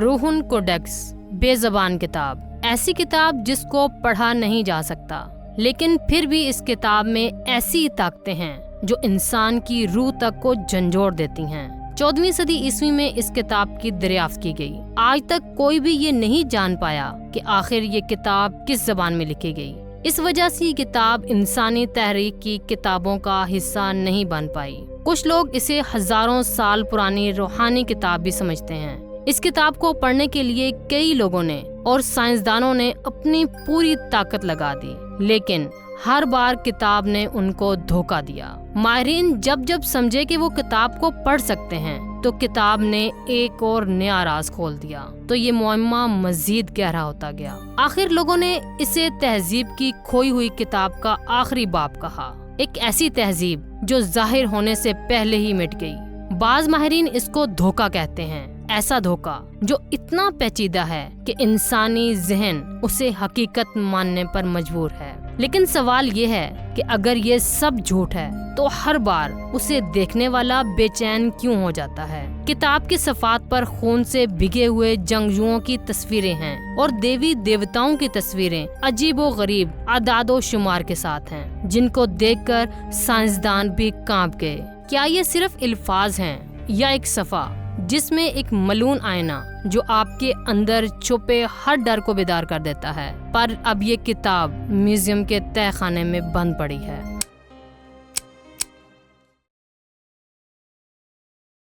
روحن کوڈیکس بے-زبان کتاب، ایسی کتاب جس کو پڑھا نہیں جا سکتا، لیکن پھر بھی اس کتاب میں ایسی طاقتیں ہیں جو انسان کی روح تک کو جھنجھوڑ دیتی ہیں۔ 14ویں صدی عیسوی میں اس کتاب کی دریافت کی گئی۔ آج تک کوئی بھی یہ نہیں جان پایا کہ آخر یہ کتاب کس زبان میں لکھی گئی۔ اس وجہ سے یہ کتاب انسانی تحریک کی کتابوں کا حصہ نہیں بن پائی۔ کچھ لوگ اسے ہزاروں سال پرانی روحانی کتاب بھی سمجھتے ہیں۔ اس کتاب کو پڑھنے کے لیے کئی لوگوں نے اور سائنسدانوں نے اپنی پوری طاقت لگا دی، لیکن ہر بار کتاب نے ان کو دھوکہ دیا۔ ماہرین جب سمجھے کہ وہ کتاب کو پڑھ سکتے ہیں تو کتاب نے ایک اور نیا راز کھول دیا، تو یہ معمہ مزید گہرا ہوتا گیا۔ آخر لوگوں نے اسے تہذیب کی کھوئی ہوئی کتاب کا آخری باب کہا، ایک ایسی تہذیب جو ظاہر ہونے سے پہلے ہی مٹ گئی۔ بعض ماہرین اس کو دھوکہ کہتے ہیں، ایسا دھوکہ جو اتنا پیچیدہ ہے کہ انسانی ذہن اسے حقیقت ماننے پر مجبور ہے۔ لیکن سوال یہ ہے کہ اگر یہ سب جھوٹ ہے تو ہر بار اسے دیکھنے والا بے چین کیوں ہو جاتا ہے؟ کتاب کی صفحات پر خون سے بھگے ہوئے جنگجوؤں کی تصویریں ہیں اور دیوی دیوتاؤں کی تصویریں عجیب و غریب اعداد و شمار کے ساتھ ہیں، جن کو دیکھ کر سائنسدان بھی کانپ گئے۔ کیا یہ صرف الفاظ ہیں یا ایک صفحہ جس میں ایک ملعون آئینہ جو آپ کے اندر چھپے ہر ڈر کو بیدار کر دیتا ہے؟ پر اب یہ کتاب میوزیم کے تہہ خانے میں بند پڑی ہے۔